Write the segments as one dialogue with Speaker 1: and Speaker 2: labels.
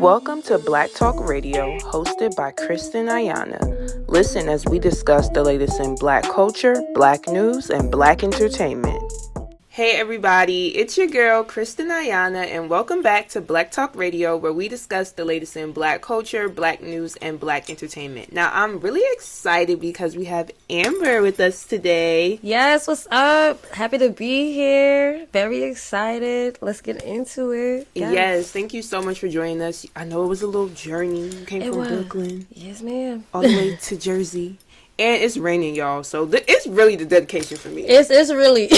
Speaker 1: Welcome to Black Talk Radio, hosted by Kristen Ayana. Listen as we discuss the latest in Black culture, Black news, and Black entertainment. Hey everybody, it's your girl Kristen Ayana, and welcome back to Black Talk Radio, where we discuss the latest in Black culture, Black news, and Black entertainment. Now, I'm really excited because we have Amber with us today.
Speaker 2: Yes, what's up? Happy to be here. Very excited. Let's get into it.
Speaker 1: Yes, thank you so much for joining us. I know it was a little journey. You came from Brooklyn.
Speaker 2: Yes, ma'am.
Speaker 1: All the way to Jersey. And it's raining, y'all, so it's really the dedication for me.
Speaker 2: It's really,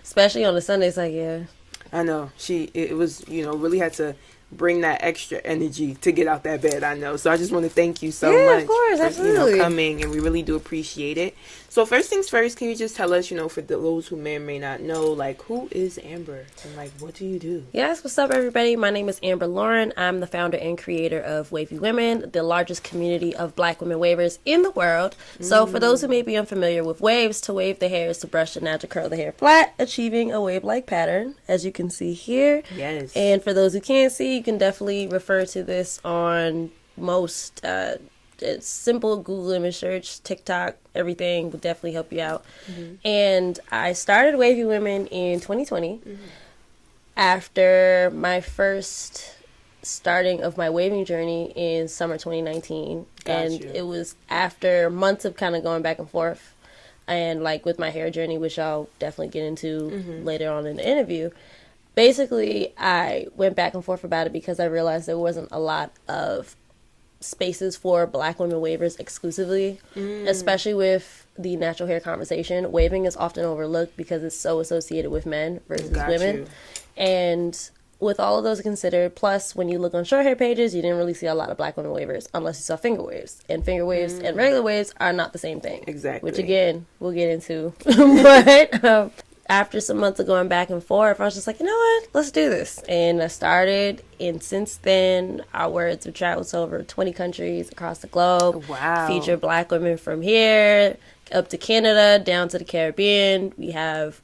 Speaker 2: especially on the Sundays, like, yeah.
Speaker 1: I know. It was, really had to bring that extra energy to get out that bed, I know. So I just want to thank you so much
Speaker 2: of course,
Speaker 1: for,
Speaker 2: absolutely.
Speaker 1: coming, and we really do appreciate it. So first things first, can you just tell us, for those who may or may not know, like, who is Amber and, like, what do you do?
Speaker 2: Yes, what's up, everybody? My name is Amber Lauren. I'm the founder and creator of WavyWMN, the largest community of Black women wavers in the world. So for those who may be unfamiliar with waves, to wave the hair is to brush and natural curl the hair flat, achieving a wave-like pattern, as you can see here.
Speaker 1: Yes.
Speaker 2: And for those who can't see, you can definitely refer to this on most it's simple Google image search, TikTok, everything will definitely help you out. And I started WavyWMN in 2020 after my first starting of my waving journey in summer 2019. And it was after months of kind of going back and forth, and like with my hair journey, which I'll definitely get into later on in the interview. Basically, I went back and forth about it because I realized there wasn't a lot of spaces for Black women wavers exclusively, especially with the natural hair conversation. Waving is often overlooked because it's so associated with men versus women. And with all of those considered, plus when you look on short hair pages, you didn't really see a lot of Black women wavers unless you saw finger waves. And finger waves and regular waves are not the same thing.
Speaker 1: Exactly.
Speaker 2: Which again, we'll get into. But after some months of going back and forth, I was just like, you know what? Let's do this. And I started, and since then, our words have traveled to over 20 countries across the globe.
Speaker 1: Wow. Feature
Speaker 2: Black women from here up to Canada, down to the Caribbean. We have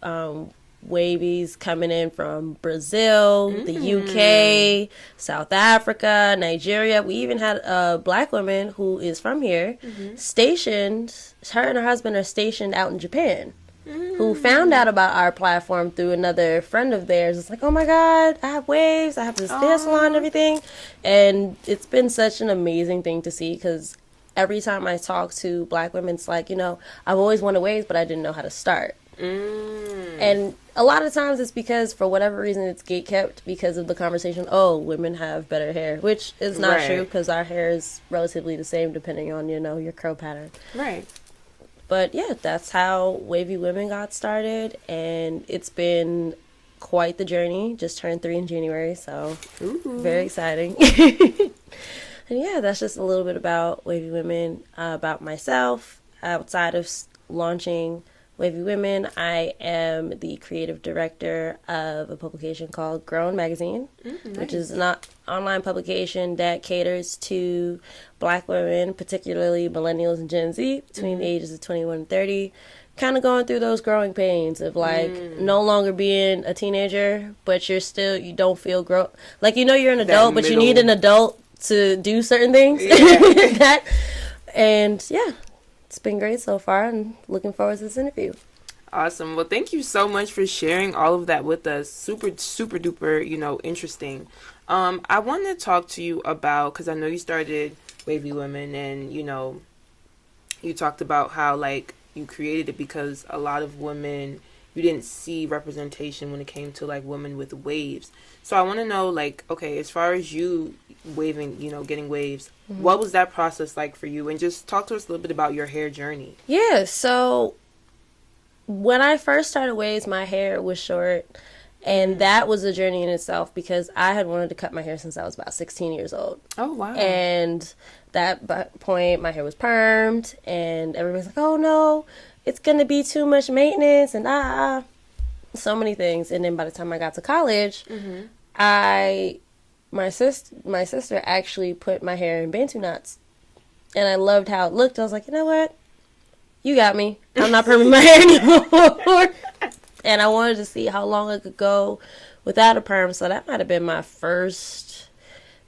Speaker 2: wavies coming in from Brazil, the UK, South Africa, Nigeria. We even had a Black woman who is from here, stationed, her and her husband are stationed out in Japan. Who found out about our platform through another friend of theirs. It's like, oh my God, I have waves, I have this hair salon and everything. And it's been such an amazing thing to see, because every time I talk to Black women, it's like, I've always wanted waves, but I didn't know how to start. And a lot of times it's because, for whatever reason, it's gatekept because of the conversation, women have better hair, which is not true, because our hair is relatively the same depending on, your curl pattern.
Speaker 1: Right.
Speaker 2: But yeah, that's how WavyWMN got started, and it's been quite the journey. Just turned 3 in January, so very exciting. And yeah, that's just a little bit about WavyWMN, about myself. Outside of launching WavyWMN, I am the creative director of a publication called Grown Magazine, which is an online publication that caters to Black women, particularly millennials and Gen Z, between the ages of 21 and 30, kind of going through those growing pains of no longer being a teenager, but you don't feel like you're an adult, but you need an adult to do certain things. And yeah, it's been great so far, and looking forward to this interview.
Speaker 1: Awesome. Well, thank you so much for sharing all of that with us. Super, super duper, interesting. I want to talk to you about, because I know you started WavyWMN, and, you talked about how, like, you created it because a lot of women, you didn't see representation when it came to, like, women with waves. So I want to know, like, okay, as far as you waving, getting waves, what was that process like for you? And just talk to us a little bit about your hair journey.
Speaker 2: Yeah, so when I first started waves, my hair was short, and that was a journey in itself, because I had wanted to cut my hair since I was about 16 years old.
Speaker 1: Oh, wow.
Speaker 2: And that point, my hair was permed, and everybody's like, oh no, it's going to be too much maintenance, and so many things. And then by the time I got to college, my sister actually put my hair in Bantu knots, and I loved how it looked. I was like, you know what? You got me. I'm not perming my hair anymore. And I wanted to see how long I could go without a perm. So that might have been my first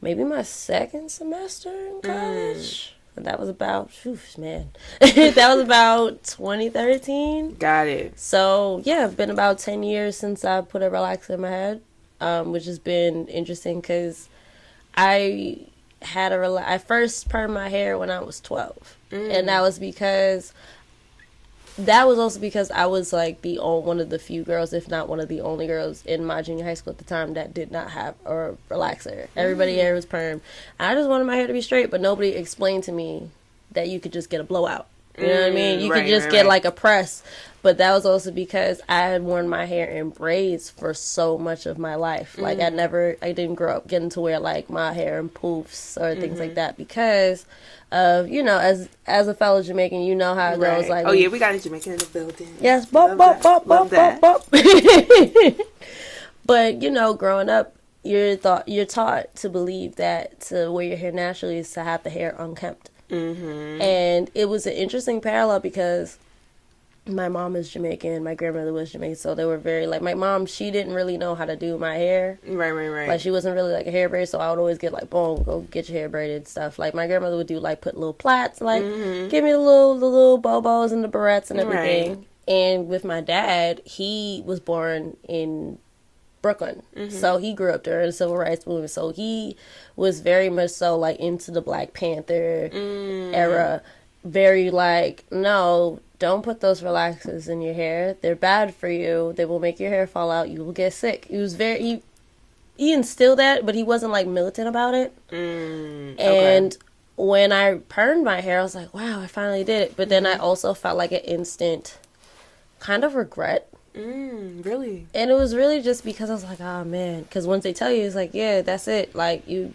Speaker 2: maybe my second semester in college. That was about, that was about 2013.
Speaker 1: Got it.
Speaker 2: So, yeah, it's been about 10 years since I put a relaxer in my head, which has been interesting because I first permed my hair when I was 12. And that was also because I was like one of the few girls, if not one of the only girls in my junior high school at the time that did not have a relaxer. Everybody hair was perm. I just wanted my hair to be straight, but nobody explained to me that you could just get a blowout. You know what I mean? You could just get like a press. But that was also because I had worn my hair in braids for so much of my life. Like I didn't grow up getting to wear like my hair in poofs or things like that because of, as a fellow Jamaican, you know how it goes. Like,
Speaker 1: oh yeah, we got a Jamaican in the building.
Speaker 2: Yes, bop. But growing up, you're taught to believe that to wear your hair naturally is to have the hair unkempt. And it was an interesting parallel because my mom is Jamaican, my grandmother was Jamaican, so they were very like, my mom, she didn't really know how to do my hair.
Speaker 1: Right.
Speaker 2: Like she wasn't really like a hair braid, so I would always get like, boom, go get your hair braided and stuff. Like my grandmother would do like put little plaits, like give me the little bobos and the barrettes and everything. Right. And with my dad, he was born in Brooklyn, so he grew up during the civil rights movement, so he was very much so like into the Black Panther era, very like, no, don't put those relaxers in your hair, they're bad for you, they will make your hair fall out, you will get sick. He instilled that, but he wasn't like militant about it. And when I permed my hair, I was like, wow, I finally did it. But then I also felt like an instant kind of regret.
Speaker 1: Really?
Speaker 2: And it was really just because I was like, oh man, because once they tell you, it's like, yeah, that's it, like your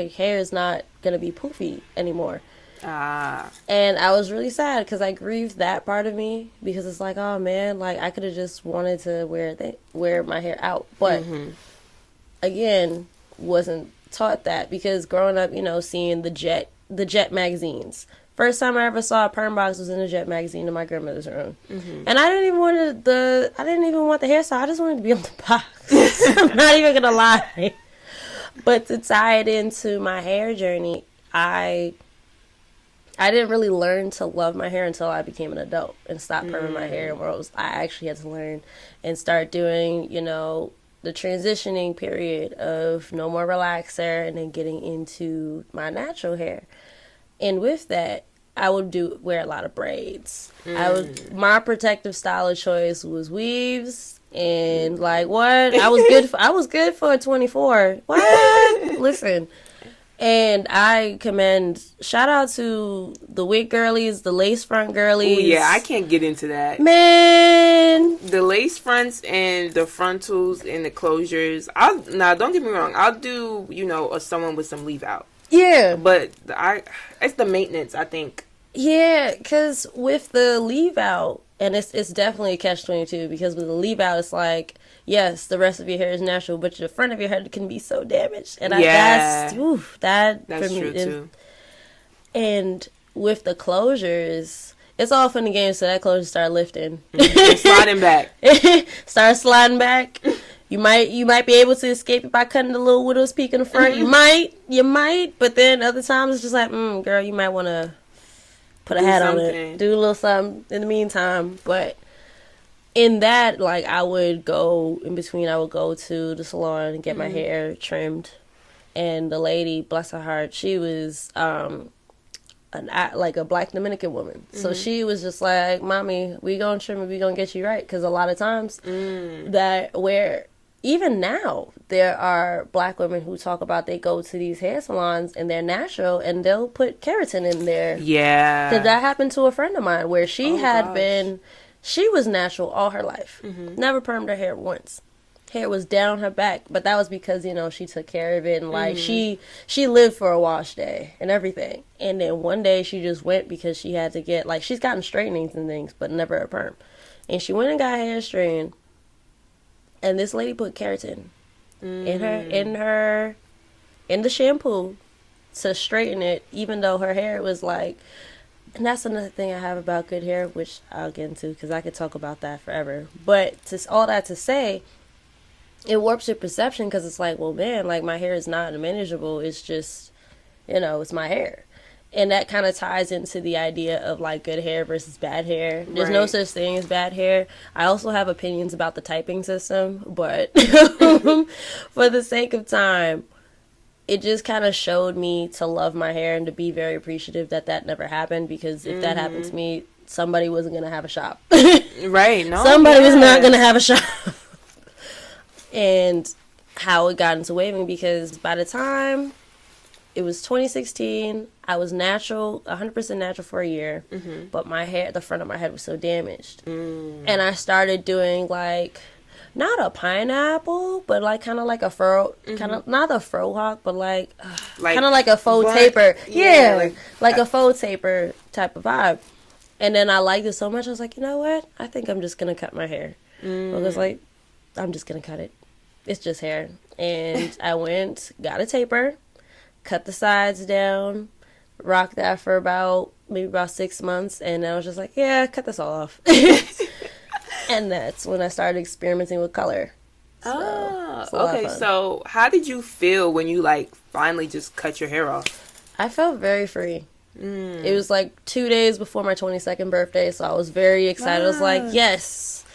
Speaker 2: hair is not gonna be poofy anymore. And I was really sad because I grieved that part of me, because it's like, oh man, like I could have just wanted to wear my hair out, but again, wasn't taught that, because growing up, seeing the Jet magazines. First time I ever saw a perm box was in a Jet magazine in my grandmother's room, and I didn't even want the hairstyle. I just wanted to be on the box. I'm not even gonna lie. But to tie it into my hair journey, I didn't really learn to love my hair until I became an adult and stopped perming my hair. I actually had to learn and start doing, the transitioning period of no more relaxer and then getting into my natural hair. And with that, I would wear a lot of braids. My protective style of choice was weaves, and like what? I was good for a 24. What? Listen. And I shout out to the wig girlies, the lace front girlies.
Speaker 1: Ooh, yeah, I can't get into that.
Speaker 2: Man.
Speaker 1: The lace fronts and the frontals and the closures. Don't get me wrong. I'll do, someone with some leave out.
Speaker 2: Yeah.
Speaker 1: But it's the maintenance, I think.
Speaker 2: Yeah, because with the leave out, and it's definitely a catch-22, because with the leave out, it's like, yes, the rest of your hair is natural, but the front of your hair can be so damaged. And that's true too. And with the closures, it's all fun and games, so that closure start lifting.
Speaker 1: Sliding back.
Speaker 2: Start sliding back. You might be able to escape it by cutting the little widow's peak in the front. You might, but then other times it's just like, girl, you might want to put a hat on it, do a little something in the meantime. But in that, like, I would go to the salon and get my hair trimmed, and the lady, bless her heart, she was like a Black Dominican woman. So she was just like, mommy, we gonna trim it, we gonna get you right, because a lot of times even now, there are Black women who talk about they go to these hair salons and they're natural and they'll put keratin in there.
Speaker 1: Yeah.
Speaker 2: Because that happened to a friend of mine where she was natural all her life. Never permed her hair once. Hair was down her back, but that was because, she took care of it, and like she lived for a wash day and everything. And then one day she just went because she had to get, like, she's gotten straightening and things, but never a perm. And she went and got her hair straightened. And this lady put keratin in the shampoo to straighten it, even though her hair was like, and that's another thing I have about good hair, which I'll get into because I could talk about that forever. But all that to say, it warps your perception because it's like, well, man, like my hair is not manageable. It's just, it's my hair. And that kind of ties into the idea of like good hair versus bad hair. There's no such thing as bad hair. I also have opinions about the typing system, but for the sake of time, it just kind of showed me to love my hair and to be very appreciative that that never happened, because if that happened to me, somebody wasn't going to have a shop.
Speaker 1: Right. No.
Speaker 2: Somebody was not going to have a shop. And how it got into waving, because by the time it was 2016, I was natural, 100% natural for a year, but my hair, the front of my head was so damaged. And I started doing like, not a pineapple, but like kind of like a fro, kind of, not a fro hawk, but like kind of like a faux taper. Yeah, like a faux taper type of vibe. And then I liked it so much, I was like, you know what? I think I'm just going to cut my hair. Because like, I'm just going to cut it. It's just hair. And I went, got a taper, cut the sides down, rocked that for maybe about 6 months, and I was just like, yeah, cut this all off. And that's when I started experimenting with color. So,
Speaker 1: okay. So how did you feel when you like finally just cut your hair off?
Speaker 2: I felt very free. It was like 2 days before my 22nd birthday, so I was very excited. I was like, yes,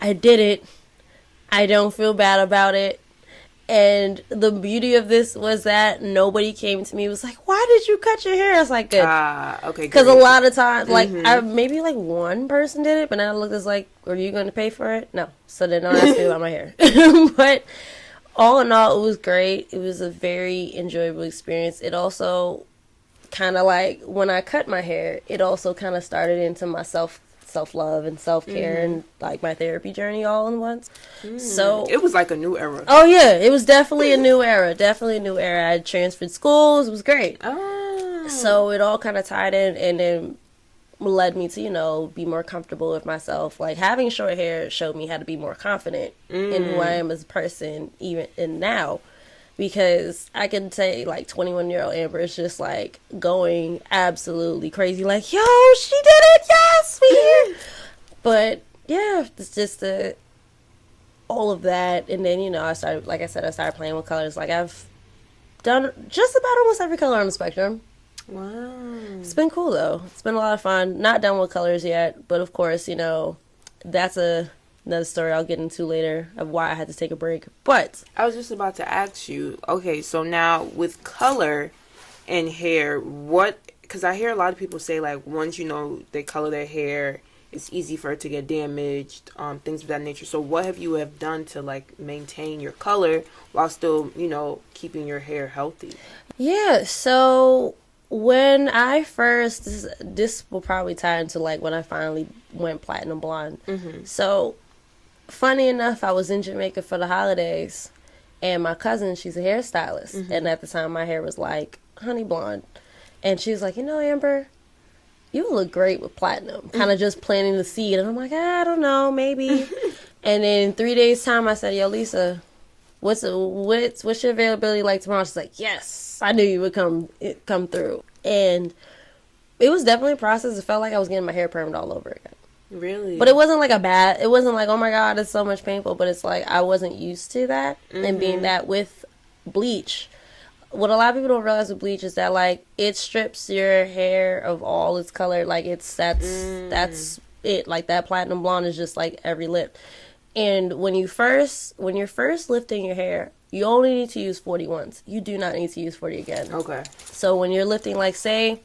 Speaker 2: I did it. I don't feel bad about it. And the beauty of this was that nobody came to me and was like, why did you cut your hair? I was like, good.
Speaker 1: Okay,
Speaker 2: because a lot of times, like, maybe like one person did it, but now I looked as like, were you going to pay for it? No. So then don't ask me about my hair. But all in all, it was great. It was a very enjoyable experience. It also kind of like, when I cut my hair, it also kind of started into my self-love and self-care and like my therapy journey all in once. So
Speaker 1: it was like a new era.
Speaker 2: Oh yeah, it was definitely a new era. I had transferred schools. It was great. So it all kind of tied in, and then led me to be more comfortable with myself. Like, having short hair showed me how to be more confident in who I am as a person, even in now. Because I can say, like, 21-year-old Amber is just, like, going absolutely crazy. Like, yo, she did it! Yes! We here! But, yeah, it's just all of that. And then, I started playing with colors. Like, I've done just about almost every color on the spectrum.
Speaker 1: Wow.
Speaker 2: It's been cool, though. It's been a lot of fun. Not done with colors yet. But, of course, that's another story I'll get into later of why I had to take a break. But
Speaker 1: I was just about to ask you, okay, so now with color and hair, because I hear a lot of people say, like, once they color their hair, it's easy for it to get damaged, things of that nature. So what have you done to like maintain your color while still keeping your hair healthy?
Speaker 2: Yeah, so when I first, this will probably tie into like when I finally went platinum blonde. So funny enough, I was in Jamaica for the holidays, and my cousin, she's a hairstylist, and at the time my hair was like honey blonde, and she was like, Amber, you look great with platinum. Kind of just planting the seed, and I'm like, I don't know, maybe. And then 3 days time, I said, yo, Lisa, what's your availability like tomorrow? She's like, yes, I knew you would come through. And it was definitely a process. It felt like I was getting my hair permed all over again.
Speaker 1: Really?
Speaker 2: But it wasn't like it wasn't like, oh my God, it's so much painful. But it's like, I wasn't used to that. And being that with bleach, what a lot of people don't realize with bleach is that like it strips your hair of all its color. Like that's it. Like that platinum blonde is just like every lip. And when you're first lifting your hair, you only need to use 40 once. You do not need to use 40 again.
Speaker 1: Okay.
Speaker 2: So when you're lifting, like say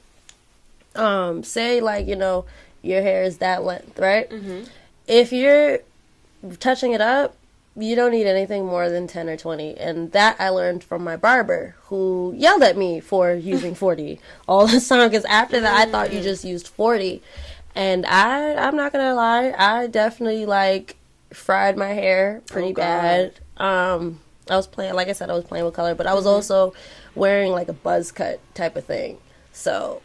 Speaker 2: like, your hair is that length, right? If you're touching it up, you don't need anything more than 10 or 20. And that I learned from my barber, who yelled at me for using 40 all the time. Because after that, I thought you just used 40. And I'm not going to lie, I definitely like fried my hair pretty bad. I was playing with color, but I was also wearing like a buzz cut type of thing. So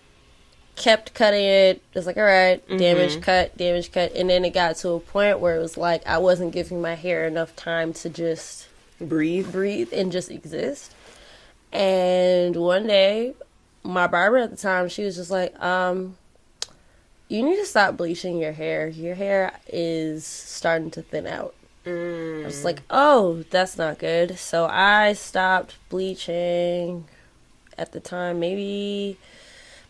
Speaker 2: kept cutting it, just like, all right, damage cut, and then it got to a point where it was like I wasn't giving my hair enough time to just breathe and just exist. And one day, my barber at the time, she was just like, you need to stop bleaching your hair. Your hair is starting to thin out. I was like, oh, that's not good. So I stopped bleaching at the time, maybe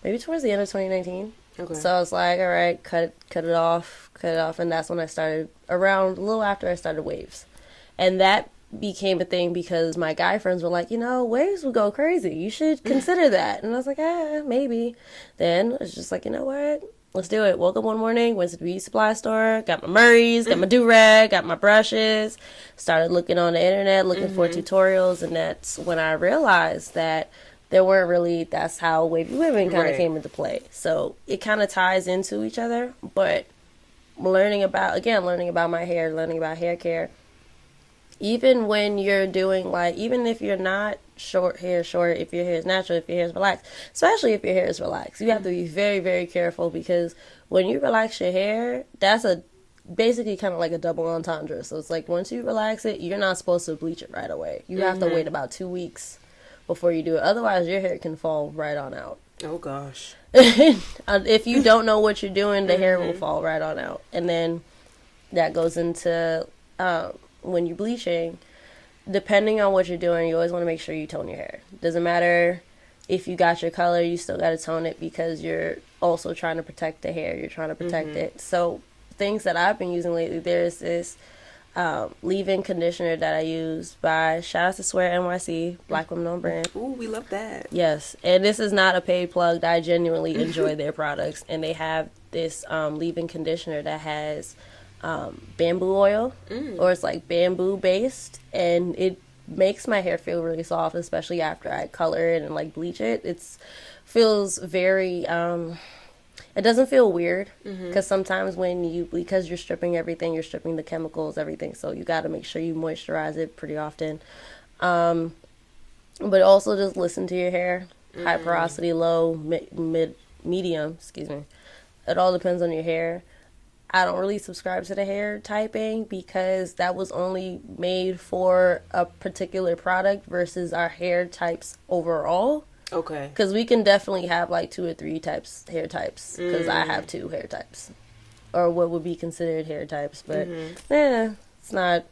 Speaker 2: towards the end of 2019.
Speaker 1: Okay.
Speaker 2: So I was like, all right, cut it off, and that's when I started, around a little after I started waves. And that became a thing because my guy friends were like, waves would go crazy. You should consider that. And I was like, maybe. Then I was just like, you know what? Let's do it. Woke up one morning, went to the beauty supply store, got my Murray's, got my do-rag, got my brushes, started looking on the internet, looking for tutorials, and that's when I realized that there weren't really, that's how WavyWMN kind of came into play. So it kind of ties into each other, but learning about my hair, learning about hair care, even when you're doing, like, even if you're not short, if your hair is natural, if your hair is relaxed, especially if your hair is relaxed, you have to be very, very careful, because when you relax your hair, that's basically kind of like a double entendre. So it's like, once you relax it, you're not supposed to bleach it right away. You have to wait about 2 weeks before you do it. Otherwise, your hair can fall right on out.
Speaker 1: Oh, gosh.
Speaker 2: If you don't know what you're doing, the hair will fall right on out. And then that goes into... when you're bleaching, depending on what you're doing, you always want to make sure you tone your hair. Doesn't matter if you got your color, you still got to tone it, because you're also trying to protect the hair. You're trying to protect it. So things that I've been using lately, there's this leave-in conditioner that I use by, shout out to Swear NYC, Black Women-Owned brand.
Speaker 1: Ooh, we love that.
Speaker 2: Yes, and this is not a paid plug. I genuinely enjoy their products, and they have this leave-in conditioner that has bamboo oil, or it's like bamboo based, and it makes my hair feel really soft, especially after I color it and like bleach it. Feels very it doesn't feel weird, because sometimes because you're stripping everything, you're stripping the chemicals, everything, so you got to make sure you moisturize it pretty often, but also just listen to your hair. High porosity, low, medium, excuse me, it all depends on your hair. I don't really subscribe to the hair typing, because that was only made for a particular product versus our hair types overall.
Speaker 1: Okay.
Speaker 2: Because we can definitely have like 2 or 3 hair types, because I have 2 hair types, or what would be considered hair types, but it's not.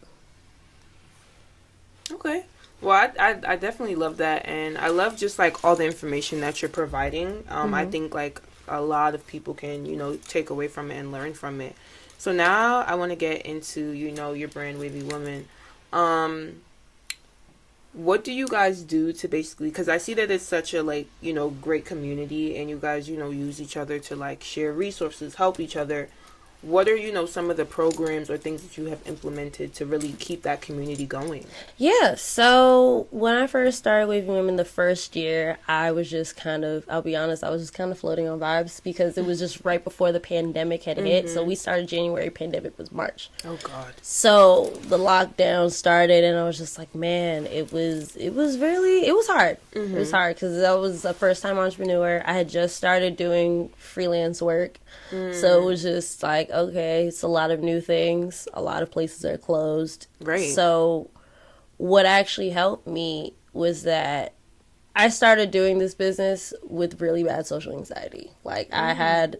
Speaker 1: Okay. Well, I definitely love that, and I love just like all the information that you're providing. I think like a lot of people can, take away from it and learn from it. So now I want to get into, your brand WavyWMN. What do you guys do to basically, because I see that it's such a great community, and you guys, use each other to like share resources, help each other. What are, some of the programs or things that you have implemented to really keep that community going? Yeah,
Speaker 2: so when I first started WavyWMN the first year, I was just kind of, I'll be honest, I was just kind of floating on vibes, because it was just right before the pandemic had hit. So we started January, pandemic was March.
Speaker 1: Oh, God.
Speaker 2: So the lockdown started, and I was just like, man, it was hard. It was hard, because I was a first-time entrepreneur. I had just started doing freelance work. So it was just like, okay, it's a lot of new things. A lot of places are closed.
Speaker 1: Right.
Speaker 2: So what actually helped me was that I started doing this business with really bad social anxiety. Like, I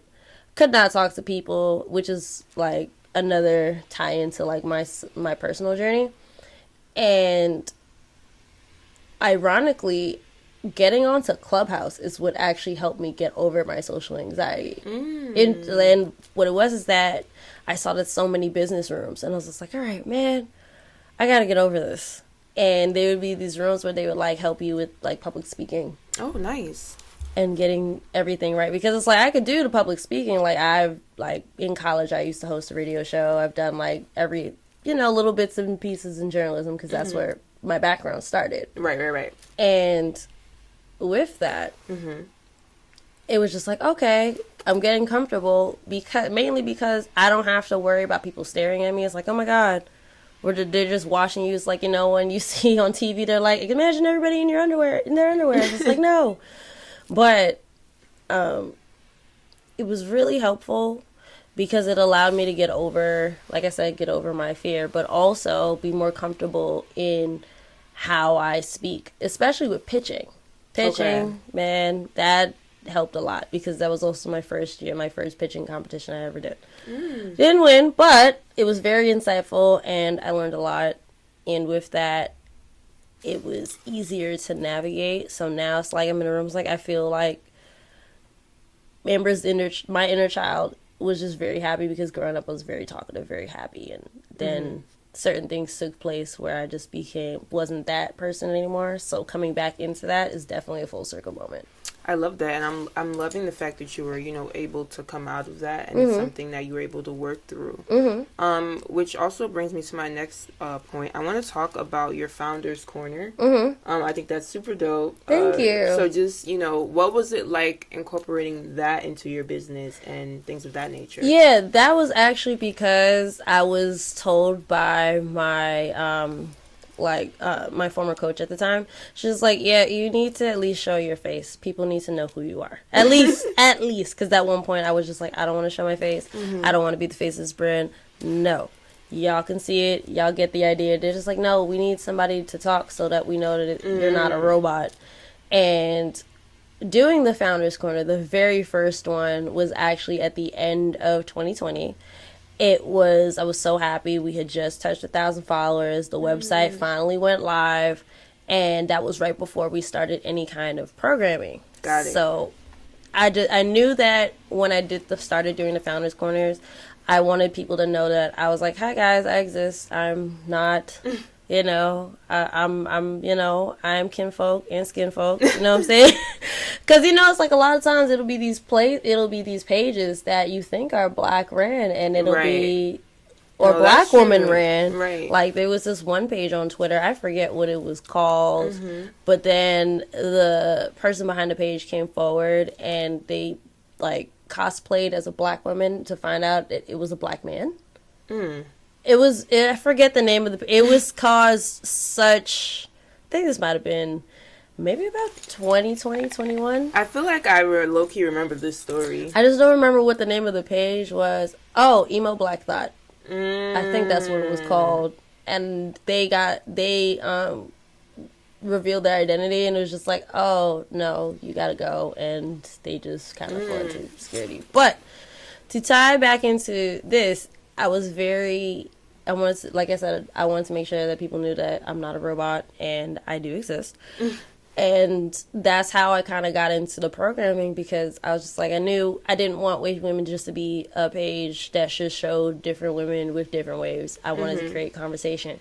Speaker 2: could not talk to people, which is like another tie into like my personal journey. And ironically, getting onto Clubhouse is what actually helped me get over my social anxiety. And what it was is that I saw that so many business rooms, and I was just like, all right, man, I gotta get over this. And there would be these rooms where they would like help you with like public speaking.
Speaker 1: Oh, nice.
Speaker 2: And getting everything right, because it's like I could do the public speaking. Like, I've like in college I used to host a radio show. I've done like every little bits and pieces in journalism, because that's where my background started.
Speaker 1: Right.
Speaker 2: And with that, it was just like, okay, I'm getting comfortable, mainly because I don't have to worry about people staring at me. It's like, oh my God, they're just watching you. It's like, when you see on TV, they're like, imagine everybody in their underwear. It's like, no. But it was really helpful, because it allowed me to get over my fear, but also be more comfortable in how I speak, especially with pitching. Okay. Man, that helped a lot, because that was also my first year, my first pitching competition I ever did. Didn't win, but it was very insightful, and I learned a lot. And with that, it was easier to navigate. So now it's like I'm in the room. It's like I feel like my inner child was just very happy, because growing up I was very talkative, very happy, and then certain things took place where I just wasn't that person anymore. So coming back into that is definitely a full circle moment.
Speaker 1: I love that, and I'm loving the fact that you were, able to come out of that, and it's something that you were able to work through. Which also brings me to my next point. I want to talk about your Founders Corner. I think that's super dope.
Speaker 2: Thank you.
Speaker 1: So just, what was it like incorporating that into your business and things of that nature?
Speaker 2: Yeah, that was actually because I was told by my my former coach at the time. She was like, yeah, you need to at least show your face. People need to know who you are. At least. Because at one point I was just like, I don't want to show my face. I don't want to be the face of this brand. No. Y'all can see it. Y'all get the idea. They're just like, no, we need somebody to talk so that we know that you're not a robot. And doing the Founders Corner, the very first one, was actually at the end of 2020. I was so happy. We had just touched 1,000 followers. The website finally went live, and that was right before we started any kind of programming.
Speaker 1: Got it.
Speaker 2: So I knew that when I started doing the Founders Corners, I wanted people to know that I was like, hi guys, I exist. I'm not, I'm kinfolk and skinfolk. You know what I'm saying? Because, it's like a lot of times it'll be these pages that you think are Black ran, and it'll be, or Black woman ran.
Speaker 1: Right.
Speaker 2: Like, there was this one page on Twitter, I forget what it was called, but then the person behind the page came forward, and they, cosplayed as a Black woman to find out that it was a Black man. I forget the name of it was caused such, I think this might have been maybe about 2020, 21.
Speaker 1: I feel like I low-key remember this story.
Speaker 2: I just don't remember what the name of the page was. Oh, Emo Black Thought. I think that's what it was called. And they revealed their identity, and it was just like, oh, no, you gotta go. And they just kind of fled to security. But to tie back into this, I wanted to make sure that people knew that I'm not a robot and I do exist. And that's how I kind of got into the programming, because I was just like, I knew I didn't want Wavy Women just to be a page that just showed different women with different waves. I wanted to create conversation.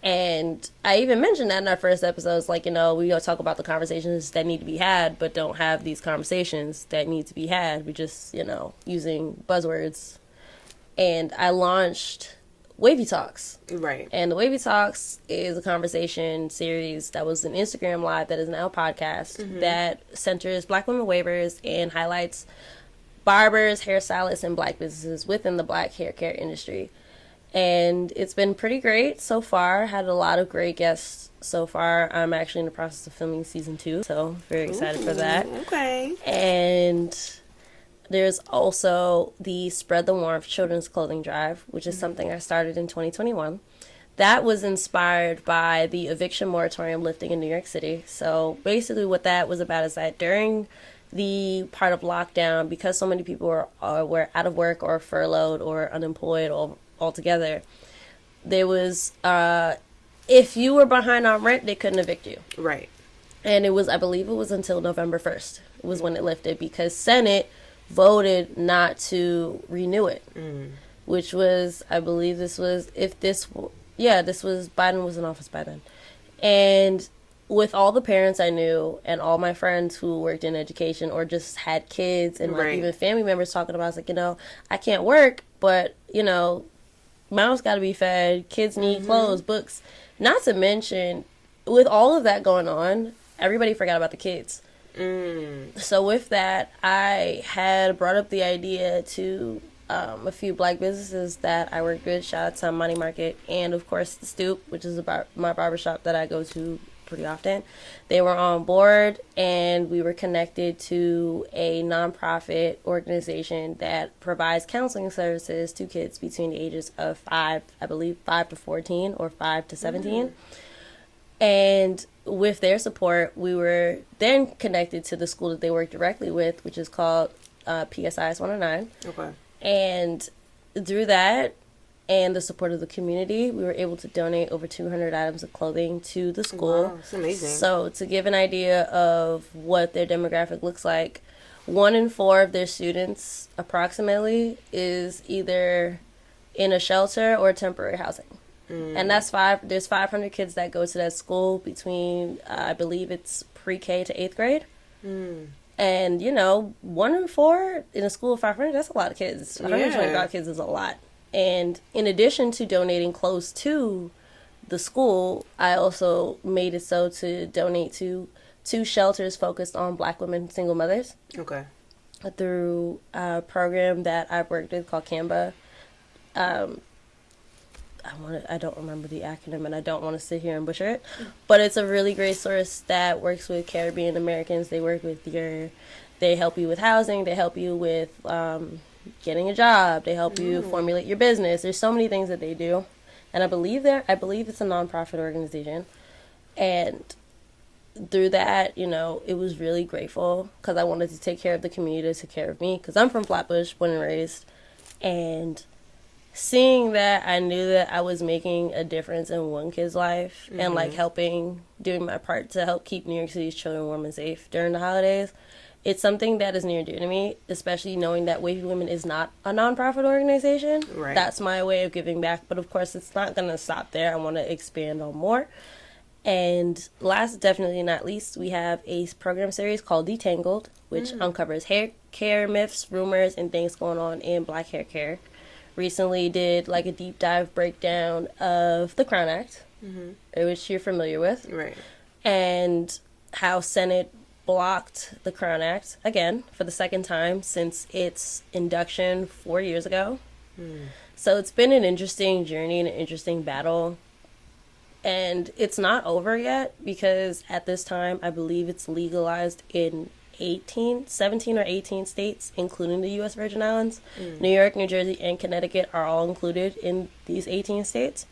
Speaker 2: And I even mentioned that in our first episode. It's like, we all talk about the conversations that need to be had, but don't have these conversations that need to be had. We just, using buzzwords. And I launched Wavy Talks.
Speaker 1: Right.
Speaker 2: And the Wavy Talks is a conversation series that was an Instagram Live that is now a podcast that centers Black women wavers and highlights barbers, hairstylists, and Black businesses within the Black hair care industry. And it's been pretty great so far. Had a lot of great guests so far. I'm actually in the process of filming season 2, so very excited for that.
Speaker 1: Okay.
Speaker 2: And there's also the Spread the Warmth Children's Clothing Drive, which is something I started in 2021. That was inspired by the eviction moratorium lifting in New York City. So basically what that was about is that during the part of lockdown, because so many people were out of work or furloughed or unemployed altogether, there was, if you were behind on rent, they couldn't evict you.
Speaker 1: Right.
Speaker 2: And I believe it was until November 1st was when it lifted, because Senate voted not to renew it, which was, I believe Biden was in office by then. And with all the parents I knew and all my friends who worked in education or just had kids and even family members talking about, it's like, I can't work, but, mouths got to be fed, kids need clothes, books. Not to mention, with all of that going on, everybody forgot about the kids. So with that, I had brought up the idea to a few Black businesses that I worked with. Shout out to Money Market and, of course, The Stoop, which is my barbershop that I go to pretty often. They were on board, and we were connected to a nonprofit organization that provides counseling services to kids between the ages of 5 to 14 or 5 to 17. And with their support, we were then connected to the school that they work directly with, which is called PSIS 109.
Speaker 1: Okay.
Speaker 2: And through that and the support of the community, we were able to donate over 200 items of clothing to the school.
Speaker 1: Wow, that's amazing.
Speaker 2: So to give an idea of what their demographic looks like, 1 in 4 of their students approximately is either in a shelter or temporary housing. And that's there's 500 kids that go to that school between, I believe it's pre-K to 8th grade. And, 1 in 4 in a school of 500, that's a lot of kids. 125 kids is a lot. And in addition to donating clothes to the school, I also made it so to donate to 2 shelters focused on Black women, single mothers.
Speaker 1: Okay.
Speaker 2: Through a program that I've worked with called Canva. I don't remember the acronym, and I don't want to sit here and butcher it, but it's a really great source that works with Caribbean Americans. They work with they help you with housing, they help you with getting a job, they help you formulate your business. There's so many things that they do, and I believe it's a nonprofit organization, and through that, it was really grateful because I wanted to take care of the community, to take care of me, because I'm from Flatbush, born and raised, and seeing that, I knew that I was making a difference in one kid's life and doing my part to help keep New York City's children warm and safe during the holidays. It's something that is near and dear to me, especially knowing that WavyWMN is not a nonprofit organization.
Speaker 1: Right.
Speaker 2: That's my way of giving back. But of course, it's not going to stop there. I want to expand on more. And last, definitely not least, we have a program series called Detangled, which uncovers hair care myths, rumors, and things going on in Black hair care. Recently did a deep dive breakdown of the Crown Act, which you're familiar with.
Speaker 1: Right.
Speaker 2: And how Senate blocked the Crown Act, again, for the second time since its induction 4 years ago. So it's been an interesting journey and an interesting battle. And it's not over yet because at this time, I believe it's legalized in 17 or 18 states, including the U.S. Virgin Islands. New York, New Jersey, and Connecticut are all included in these 18 states.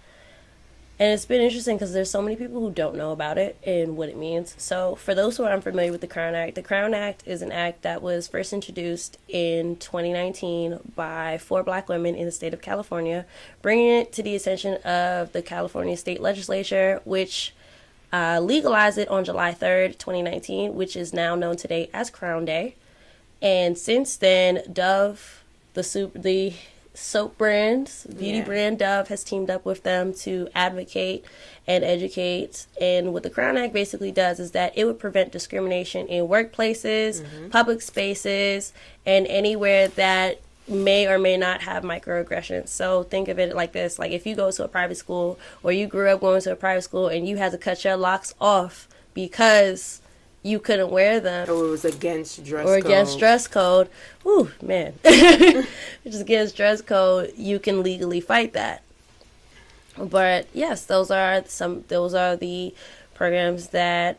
Speaker 2: And it's been interesting because there's so many people who don't know about it and what it means. So for those who are unfamiliar with the Crown Act is an act that was first introduced in 2019 by 4 Black women in the state of California, bringing it to the attention of the California State Legislature, which legalized it on July 3rd, 2019, which is now known today as Crown Day. And since then, Dove, the soap brand, beauty brand Dove, has teamed up with them to advocate and educate. And what the Crown Act basically does is that it would prevent discrimination in workplaces, public spaces, and anywhere that may or may not have microaggressions. So think of it like this. Like if you go to a private school or you grew up going to a private school and you had to cut your locks off because you couldn't wear them.
Speaker 1: Or it was against dress
Speaker 2: or
Speaker 1: code.
Speaker 2: Against dress code. Whew, man. Which is against dress code, you can legally fight that. But yes, those are the programs that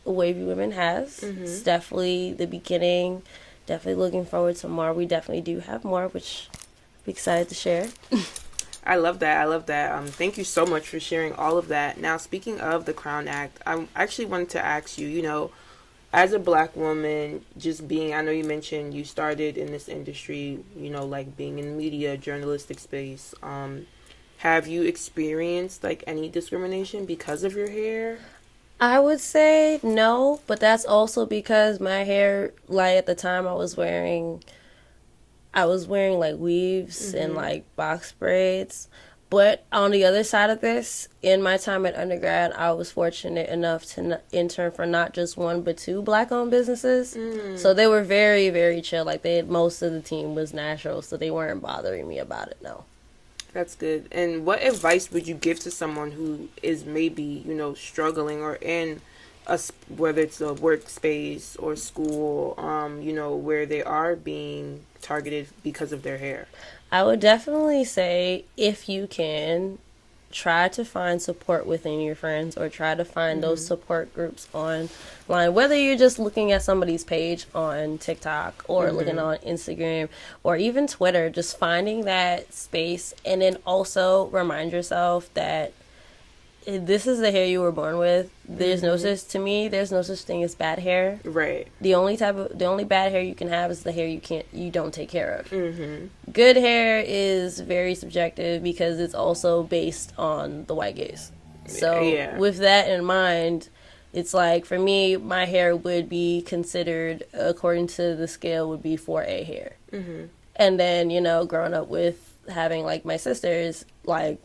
Speaker 2: WavyWMN has. It's definitely the beginning. Definitely looking forward to more. We definitely do have more, which I'm excited to share.
Speaker 1: I love that. Thank you so much for sharing all of that. Now, speaking of the Crown Act, I actually wanted to ask you, as a Black woman, I know you mentioned you started in this industry, being in the media, journalistic space. Have you experienced, any discrimination because of your hair?
Speaker 2: I would say no, but that's also because my hair, at the time I was wearing weaves and box braids. But on the other side of this, in my time at undergrad, I was fortunate enough to intern for not just 1 but 2 Black-owned businesses. So they were very, very chill. Most of the team was natural, so they weren't bothering me about it. No.
Speaker 1: That's good. And what advice would you give to someone who is maybe, struggling or in whether it's a workspace or school, where they are being targeted because of their hair?
Speaker 2: I would definitely say, if you can, try to find support within your friends or try to find those support groups online, whether you're just looking at somebody's page on TikTok or looking on Instagram or even Twitter, just finding that space. And then also remind yourself that this is the hair you were born with. There's no such, to me, there's no such thing as bad hair.
Speaker 1: Right.
Speaker 2: The only bad hair you can have is the hair you don't take care of. Good hair is very subjective because it's also based on the white gaze. So with that in mind, it's like, for me, my hair would be considered, according to the scale, would be 4A hair. And then, you know, growing up with having, like, my sisters, like,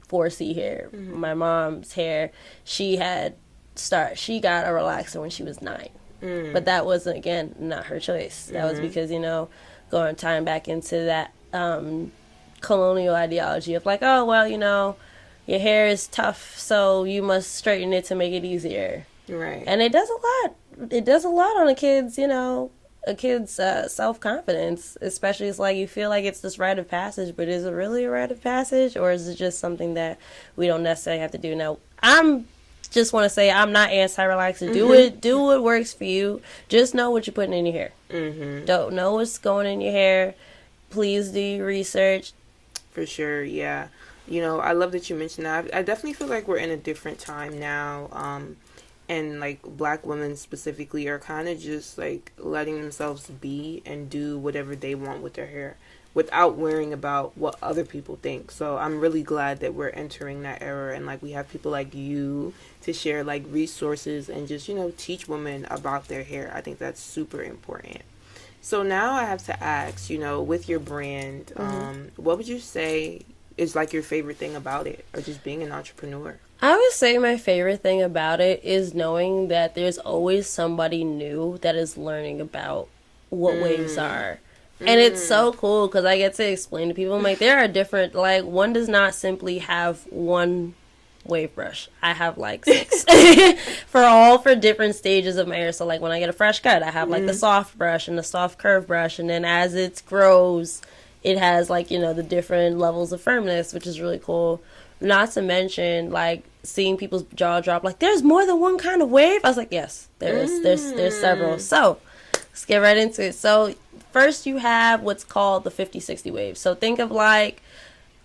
Speaker 2: 4C hair. My mom's hair, she got a relaxer when she was 9. But that wasn't, again, not her choice. That was because, you know, tying back into that colonial ideology of like, oh, well, you know, your hair is tough, so you must straighten it to make it easier.
Speaker 1: Right.
Speaker 2: And it does a lot. It does a lot on a kid's, you know, self-confidence, especially. It's like you feel like it's this rite of passage, but is it really a rite of passage, or is it just something that we don't necessarily have to do? Now, just want to say I'm not anti-relaxer. Do what works for you. Just know what you're putting in your hair. Don't know what's going in your hair. Please do your research.
Speaker 1: For sure, yeah. You know, I love that you mentioned that. I definitely feel like we're in a different time now. And, like, black women specifically are kind of just, like, letting themselves be and do whatever they want with their hair without worrying about what other people think. So I'm really glad that we're entering that era, and, like, we have people like you to share, like, resources and just, you know, teach women about their hair. I think that's super important. So now I have to ask, you know, with your brand, what would you say is, like, your favorite thing about it, or just being an entrepreneur?
Speaker 2: I would say my favorite thing about it is knowing that there's always somebody new that is learning about what waves are. And it's so cool because I get to explain to people, I'm like, there are different, like, one does not simply have one wave brush. I have like 6 for different stages of my hair. So like when I get a fresh cut, I have like the soft brush and the soft curve brush. And then as it grows, it has like, you know, the different levels of firmness, which is really cool. Not to mention, like, seeing people's jaw drop, like, there's more than one kind of wave. I was like, yes, there is. There's several. So, let's get right into it. So, first you have what's called the 50-60 wave. So, think of, like,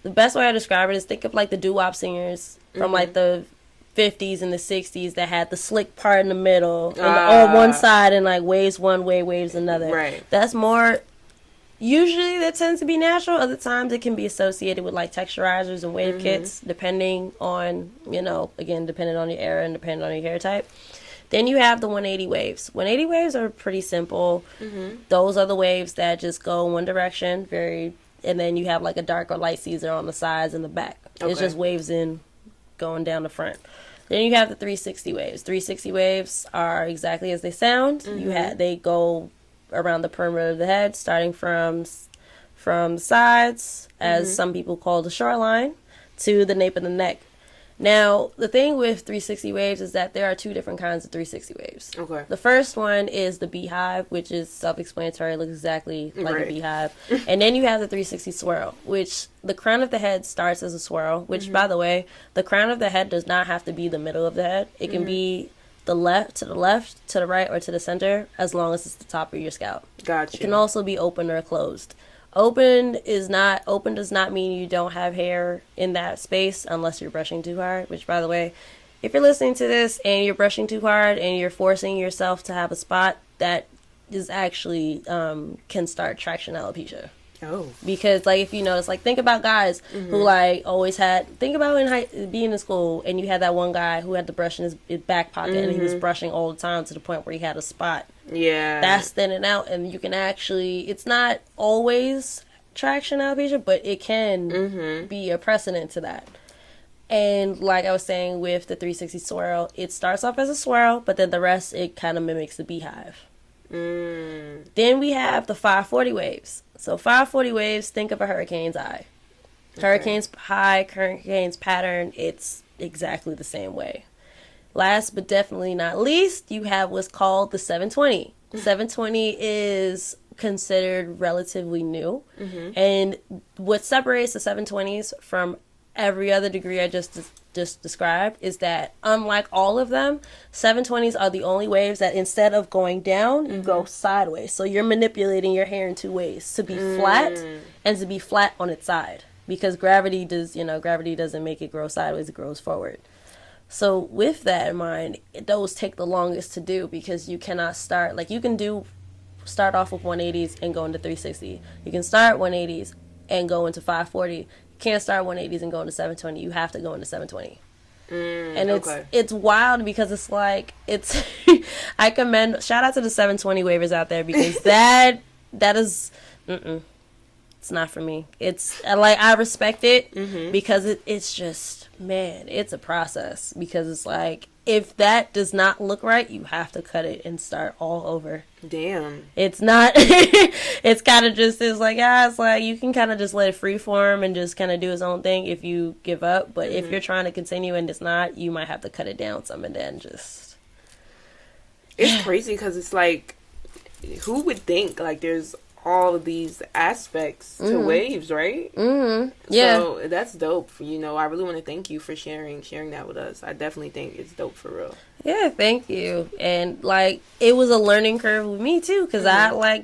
Speaker 2: the best way I describe it is think of, like, the doo-wop singers from, like, the 50s and the 60s that had the slick part in the middle and on one side and, like, waves one way, waves another.
Speaker 1: Right.
Speaker 2: That's more... Usually that tends to be natural. Other times it can be associated with like texturizers and wave kits, depending on, you know, again, depending on your era and depending on your hair type. Then you have the 180 waves. 180 waves are pretty simple. Those are the waves that just go one direction, and then you have like a dark or light Caesar on the sides and the back. Okay. It's just waves in going down the front. Then you have the 360 waves. 360 waves are exactly as they sound. They go around the perimeter of the head, starting from the sides, as some people call the shoreline, to the nape of the neck. Now, the thing with 360 waves is that there are 2 different kinds of 360 waves. Okay. The first one is the beehive, which is self-explanatory, looks exactly like a beehive. And then you have the 360 swirl, which the crown of the head starts as a swirl, which, by the way, the crown of the head does not have to be the middle of the head. It can be the left, to the right, or to the center, as long as it's the top of your scalp. Gotcha. It can also be open or closed. Open does not mean you don't have hair in that space unless you're brushing too hard, which, by the way, if you're listening to this and you're brushing too hard and you're forcing yourself to have a spot, that is actually can start traction alopecia. Oh. Because, like, if you notice, like, think about guys who, like, always think about being in school, and you had that one guy who had the brush in his back pocket, and he was brushing all the time to the point where he had a spot. Yeah. That's thinning out, and you can actually, it's not always traction alopecia, but it can be a precedent to that. And like I was saying with the 360 swirl, it starts off as a swirl, but then the rest, it kind of mimics the beehive. Then we have the 540 waves. So 540 waves, think of a hurricane's eye. Okay. Hurricane's high, hurricane's pattern, it's exactly the same way. Last but definitely not least, you have what's called the 720. 720 is considered relatively new. And what separates the 720s from every other degree I just described is that, unlike all of them, 720s are the only waves that instead of going down, you go sideways. So you're manipulating your hair in 2 ways, to be flat and to be flat on its side. because gravity doesn't make it grow sideways, it grows forward. So with that in mind, those take the longest to do because you cannot start, like you can start off with 180s and go into 360. You can start 180s and go into 540. You can't start 180s and go into 720. You have to go into 720. And it's wild because it's like, it's I commend, shout out to the 720 waivers out there, because that is it's not for me. It's like, I respect it because it's just, man, it's a process, because it's like, if that does not look right, you have to cut it and start all over.
Speaker 1: Damn.
Speaker 2: It's not, it's kind of just, it's like you can kind of just let it freeform and just kind of do its own thing if you give up. But if you're trying to continue and it's not, you might have to cut it down some and then just.
Speaker 1: It's crazy because it's like, who would think, like, there's all of these aspects to waves, right?
Speaker 2: Yeah.
Speaker 1: So that's dope. I really want to thank you for sharing that with us. I definitely think it's dope for real.
Speaker 2: Yeah, thank you. And like, it was a learning curve with me too, because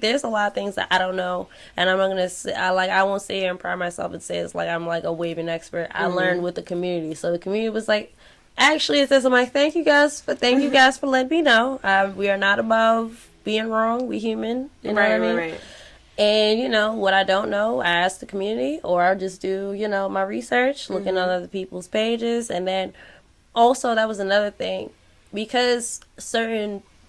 Speaker 2: there's a lot of things that I don't know, and I'm not gonna say, I won't sit here and pride myself and say it's like I'm like a waving expert. I learned with the community, so the community was like, actually, it says, I'm like, thank you guys for letting me know. We are not above being wrong. We human. You know what I mean? Right. And, what I don't know, I ask the community, or I just do, my research, looking on other people's pages. And then also, that was another thing, because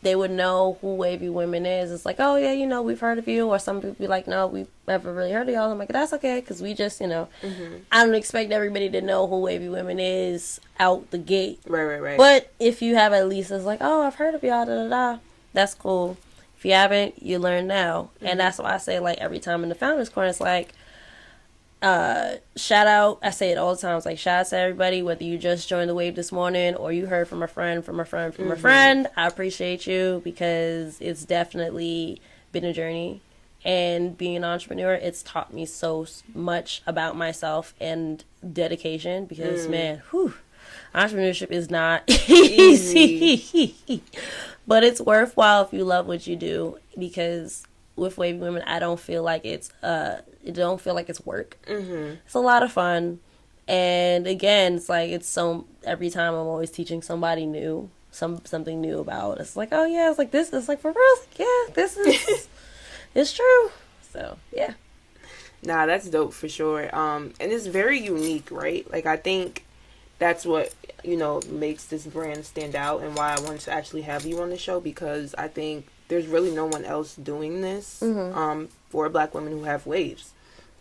Speaker 2: they would know who WavyWMN is. It's like, oh, yeah, we've heard of you. Or some people be like, no, we've never really heard of y'all. I'm like, that's okay, because we just, I don't expect everybody to know who WavyWMN is out the gate.
Speaker 1: Right.
Speaker 2: But if you have at least, it's like, oh, I've heard of y'all, da-da-da, that's cool. If you haven't, you learn now. And that's why I say, like, every time in the Founders Corner, it's like, shout out, I say it all the time, it's like, shout out to everybody, whether you just joined the wave this morning or you heard from a friend, I appreciate you, because it's definitely been a journey. And being an entrepreneur, it's taught me so much about myself and dedication, because, man, entrepreneurship is not easy. But it's worthwhile if you love what you do, because with WavyWMN, I don't feel like it's work. It's a lot of fun, and again, it's like, every time I'm always teaching somebody new, something new about. It's like, oh yeah, it's like this. It's like, for real. It's like, yeah, this is it's true. So yeah.
Speaker 1: Nah, that's dope for sure. And it's very unique, right? Like, I think that's what makes this brand stand out, and why I wanted to actually have you on the show, because I think there's really no one else doing this for Black women who have waves,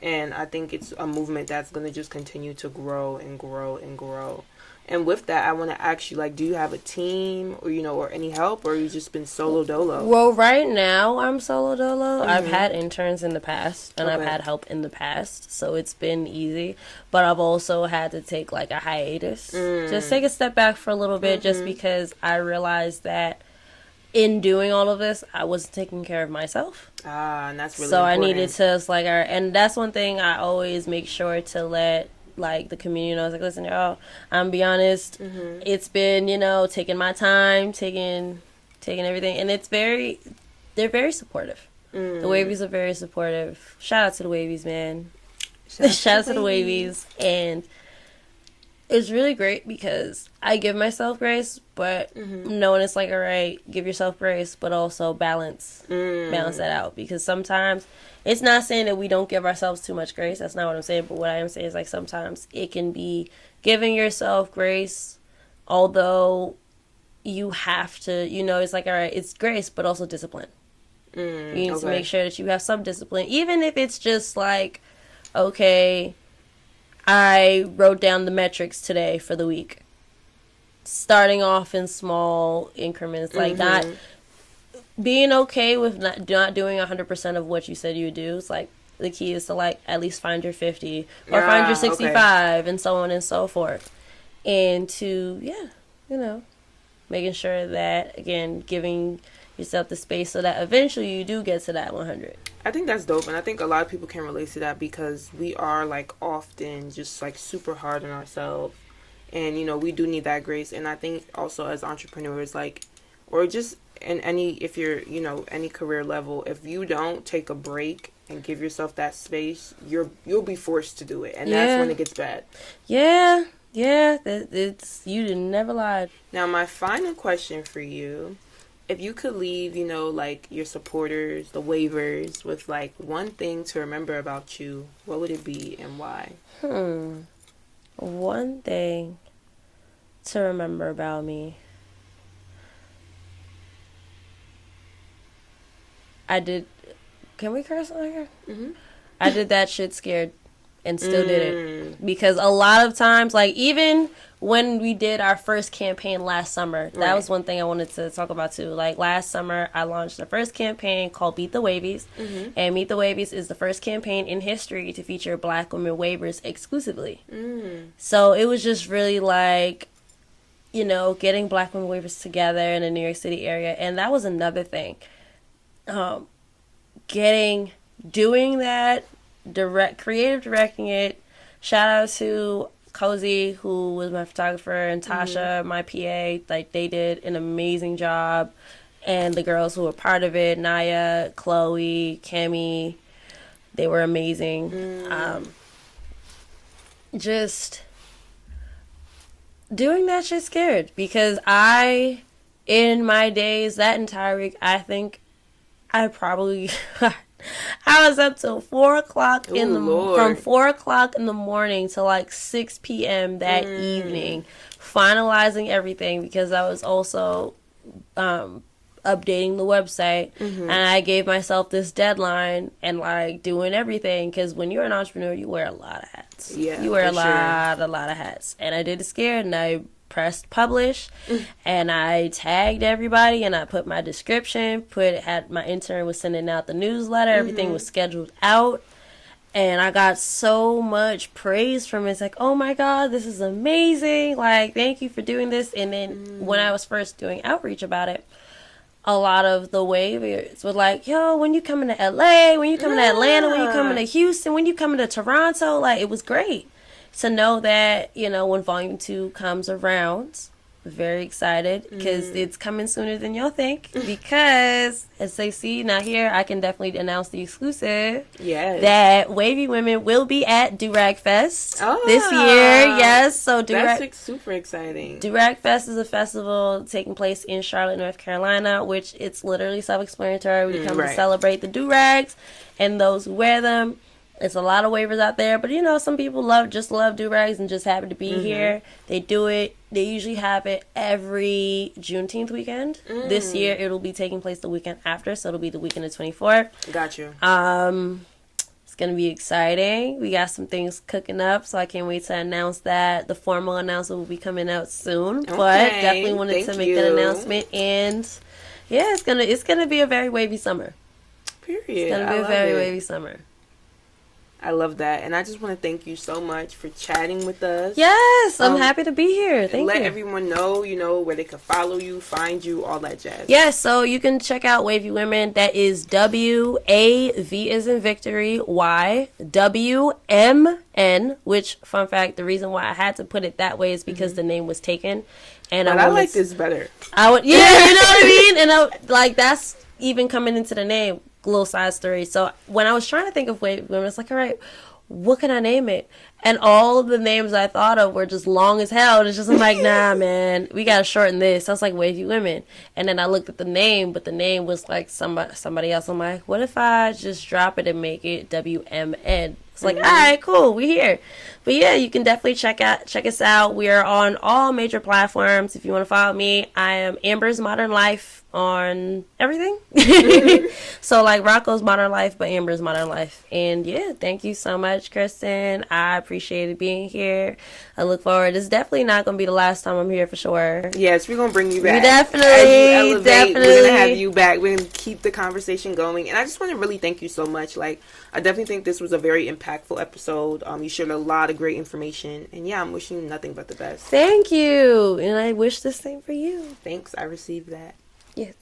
Speaker 1: and I think it's a movement that's going to just continue to grow and grow and grow. And with that, I want to ask you, like, do you have a team, or or any help, or you just been solo dolo?
Speaker 2: Well, right now I'm solo dolo. I've had interns in the past, and I've had help in the past, so it's been easy. But I've also had to take like a hiatus, just take a step back for a little bit, just because I realized that in doing all of this, I wasn't taking care of myself.
Speaker 1: And that's really
Speaker 2: so
Speaker 1: important.
Speaker 2: I needed to, it's like, and that's one thing I always make sure to let, like, the community knows, like, listen, y'all, I'm gonna be honest, it's been, taking my time, taking everything, and they're very supportive. The Wavies are very supportive. Shout out to the Wavies, man. Shout out to the Wavies. And it's really great because I give myself grace, but knowing it's like, all right, give yourself grace, but also balance that out, because sometimes, it's not saying that we don't give ourselves too much grace. That's not what I'm saying. But what I am saying is, like, sometimes it can be giving yourself grace, although you have to, it's like, all right, it's grace, but also discipline. You need to make sure that you have some discipline, even if it's just like, okay, I wrote down the metrics today for the week. Starting off in small increments, like not being okay with not doing 100% of what you said you would do. It's like, the key is to, like, at least find your 50 or find your 65 and so on and so forth. And to, making sure that, again, giving yourself the space so that eventually you do get to that 100.
Speaker 1: I think that's dope, and I think a lot of people can relate to that, because we are, like, often just, like, super hard on ourselves, and we do need that grace. And I think also as entrepreneurs, like, or just in any, if you're any career level, if you don't take a break and give yourself that space, you'll be forced to do it, and that's when it gets bad.
Speaker 2: Yeah, it's you didn't never lied.
Speaker 1: Now, my final question for you: if you could leave, like your supporters, the waivers, with like one thing to remember about you, what would it be and why?
Speaker 2: One thing to remember about me. Can we curse on here? Mm-hmm. I did that shit scared and still did it. Because a lot of times, like, even when we did our first campaign last summer, that was one thing I wanted to talk about too. Like, last summer, I launched the first campaign called Meet the Wavies. Mm-hmm. And Meet the Wavies is the first campaign in history to feature Black women waivers exclusively. So it was just really like, getting Black women waivers together in the New York City area. And that was another thing. Doing that, creative directing it. Shout out to Cozy, who was my photographer, and Tasha, my PA. Like, they did an amazing job. And the girls who were part of it, Naya, Chloe, Kemi, they were amazing. Just doing that shit scared, because in my days, that entire week, I think I probably I was up till 4 o'clock from 4 o'clock in the morning to like 6 p.m. that evening, finalizing everything, because I was also updating the website, and I gave myself this deadline and like doing everything, because when you're an entrepreneur, you wear a lot of hats. Yeah, you wear a lot of hats, and I did it scared, and I pressed publish, and I tagged everybody, and I put my description, my intern was sending out the newsletter, everything was scheduled out, and I got so much praise from it. It's like, oh my God, this is amazing, like, thank you for doing this. And then when I was first doing outreach about it, a lot of the waivers were like, yo, when you coming to LA, when you coming to Atlanta, when you coming to Houston, when you coming to Toronto, like, it was great to know that, when Volume 2 comes around. Very excited, because it's coming sooner than y'all think, because as they see now here, I can definitely announce the exclusive that WavyWMN will be at Durag Fest this year. Yes, so
Speaker 1: that's super exciting.
Speaker 2: Durag Fest is a festival taking place in Charlotte, North Carolina, which it's literally self-explanatory. We come to celebrate the durags and those who wear them. It's a lot of waivers out there, but some people love do-rags and just happen to be here. They do it. They usually have it every Juneteenth weekend. This year, it'll be taking place the weekend after, so it'll be the weekend of 24th.
Speaker 1: Got you.
Speaker 2: It's going to be exciting. We got some things cooking up, so I can't wait to announce that. The formal announcement will be coming out soon, but definitely wanted to make that announcement. And yeah, it's gonna be a very wavy summer.
Speaker 1: Period.
Speaker 2: It's going to be a very wavy summer.
Speaker 1: I love that. And I just want to thank you so much for chatting with us.
Speaker 2: Yes, I'm happy to be here. Thank you.
Speaker 1: Let everyone know, where they can follow you, find you, all that jazz.
Speaker 2: Yes, so you can check out WavyWMN. That is WAV as in victory, YWMN, which, fun fact, the reason why I had to put it that way is because the name was taken. And
Speaker 1: I like this better.
Speaker 2: You know what I mean? And that's even coming into the name. Little side story. So when I was trying to think of WavyWMN, I was like, all right, what can I name it? And all of the names I thought of were just long as hell. It's just, I'm like, nah, man, we gotta shorten this. So I was like, WavyWMN. And then I looked at the name, but the name was like somebody else. I'm like, what if I just drop it and make it WMN? It's like, all right, cool, we here. But yeah, you can definitely check us out. We are on all major platforms. If you want to follow me, I am Amber's Modern Life on everything. So like Rocco's Modern Life, but Amber's Modern Life. And yeah, thank you so much, Kristen. I appreciated being here. I look forward. It's definitely not going to be the last time I'm here for sure.
Speaker 1: Yes, we're going to bring you back.
Speaker 2: We definitely.
Speaker 1: We're going to have you back. We're going to keep the conversation going. And I just want to really thank you so much. Like, I definitely think this was a very impactful episode. You shared a lot of great information. And yeah, I'm wishing you nothing but the best.
Speaker 2: Thank you. And I wish the same for you.
Speaker 1: Thanks. I received that.
Speaker 2: Yes.